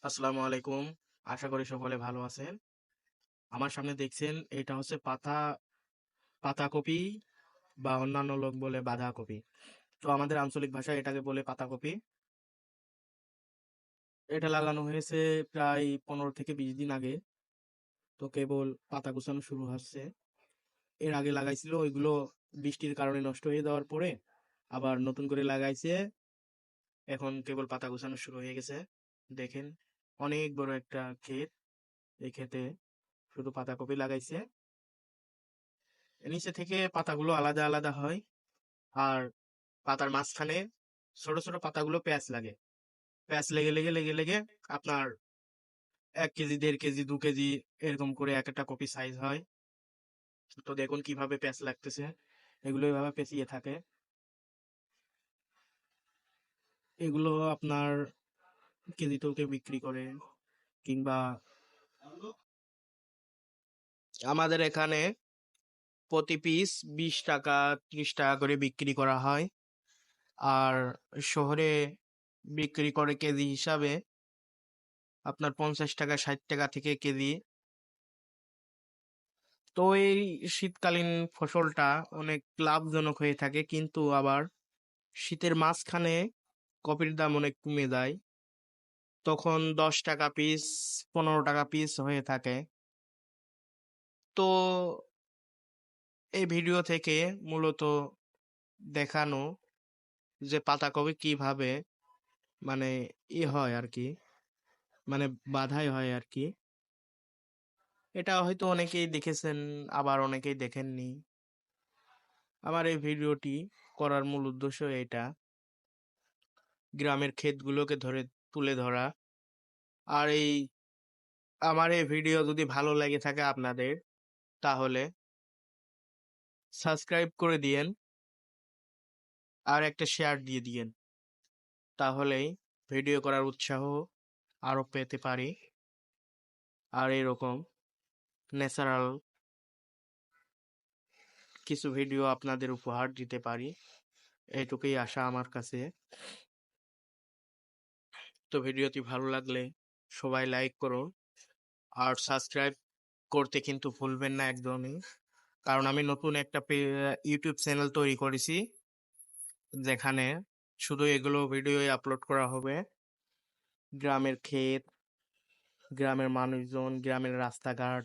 আসসালামু আলাইকুম। আশা করি সকলে ভালো আছেন। আমার সামনে দেখছেন এটা হচ্ছে পাতাকপি বা অন্যান্য লোক বলে বাঁধাকপি। তো আমাদের আঞ্চলিক ভাষায় এটাকে বলে পাতাকপি। এটা লাগানো হয়েছে প্রায় 15 থেকে 20 দিন আগে। তো কেবল পাতা কুঁচানো শুরু হচ্ছে। এর আগে লাগাইছিল ওইগুলো বৃষ্টির কারণে নষ্ট হয়ে যাওয়ার পরে আবার নতুন করে লাগাইছে। এখন কেবল পাতা কুঁচানো শুরু হয়ে গেছে। দেখেন অনেক বড় একটা ক্ষেত। এই ক্ষেতে শুধু পাতাকপি লাগাইছে। নিচে থেকে পাতাগুলো আলাদা আলাদা হয় আর পাতার মাঝখানে ছোট ছোট পাতাগুলো প্যাঁচ লাগে। প্যাঁচ লেগে লেগে লেগে লেগে আপনার 1 কেজি 1.5 কেজি 2 কেজি এরকম করে এক একটা কপি সাইজ হয়। তো দেখুন কিভাবে প্যাঁচ লাগতেছে, এগুলো এভাবে পেঁচিয়ে থাকে। এগুলো আপনার কেজিতেও কেউ বিক্রি করে, কিংবা আমাদের এখানে প্রতি পিস 20 টাকা 30 টাকা করে বিক্রি করা হয়। আর শহরে বিক্রি করে কেজি হিসাবে আপনার 50 টাকা 60 টাকা থেকে কেজি। তো এই শীতকালীন ফসলটা অনেক লাভজনক হয়ে থাকে, কিন্তু আবার শীতের মাঝখানে কপির দাম অনেক কমে যায়। তখন 10 টাকা পিস 15 টাকা পিস হয়ে থাকে। তো এই ভিডিও থেকে মূলত দেখানো যে পাতাকপি কিভাবে মানে হয় আর কি, মানে বাধাই হয় আর কি। এটা হয়তো অনেকেই দেখেছেন, আবার অনেকেই দেখেননি। আমার এই ভিডিওটি করার মূল উদ্দেশ্য এটা, গ্রামের ক্ষেতগুলোকে তুলে ধরা। আর আমার এই ভিডিও যদি ভালো লেগে থাকে আপনাদের, তাহলে সাবস্ক্রাইব করে দিয়েন আর একটা শেয়ার দিয়ে দিয়েন। তাহলেই ভিডিও করার উৎসাহ আরো পেতে পারি, আর এরকম ন্যাচারাল কিছু ভিডিও আপনাদের উপহার দিতে পারি, এইটুকুই আশা আমার কাছে। তো ভিডিওটি ভালো লাগলে সবাই লাইক করুন আর সাবস্ক্রাইব করতে কিন্তু ভুলবেন না একদমই। কারণ আমি নতুন একটা ইউটিউব চ্যানেল তৈরি করেছি, যেখানে শুধু এগুলো ভিডিওই আপলোড করা হবে। গ্রামের ক্ষেত, গ্রামের মানুষজন, গ্রামের রাস্তাঘাট,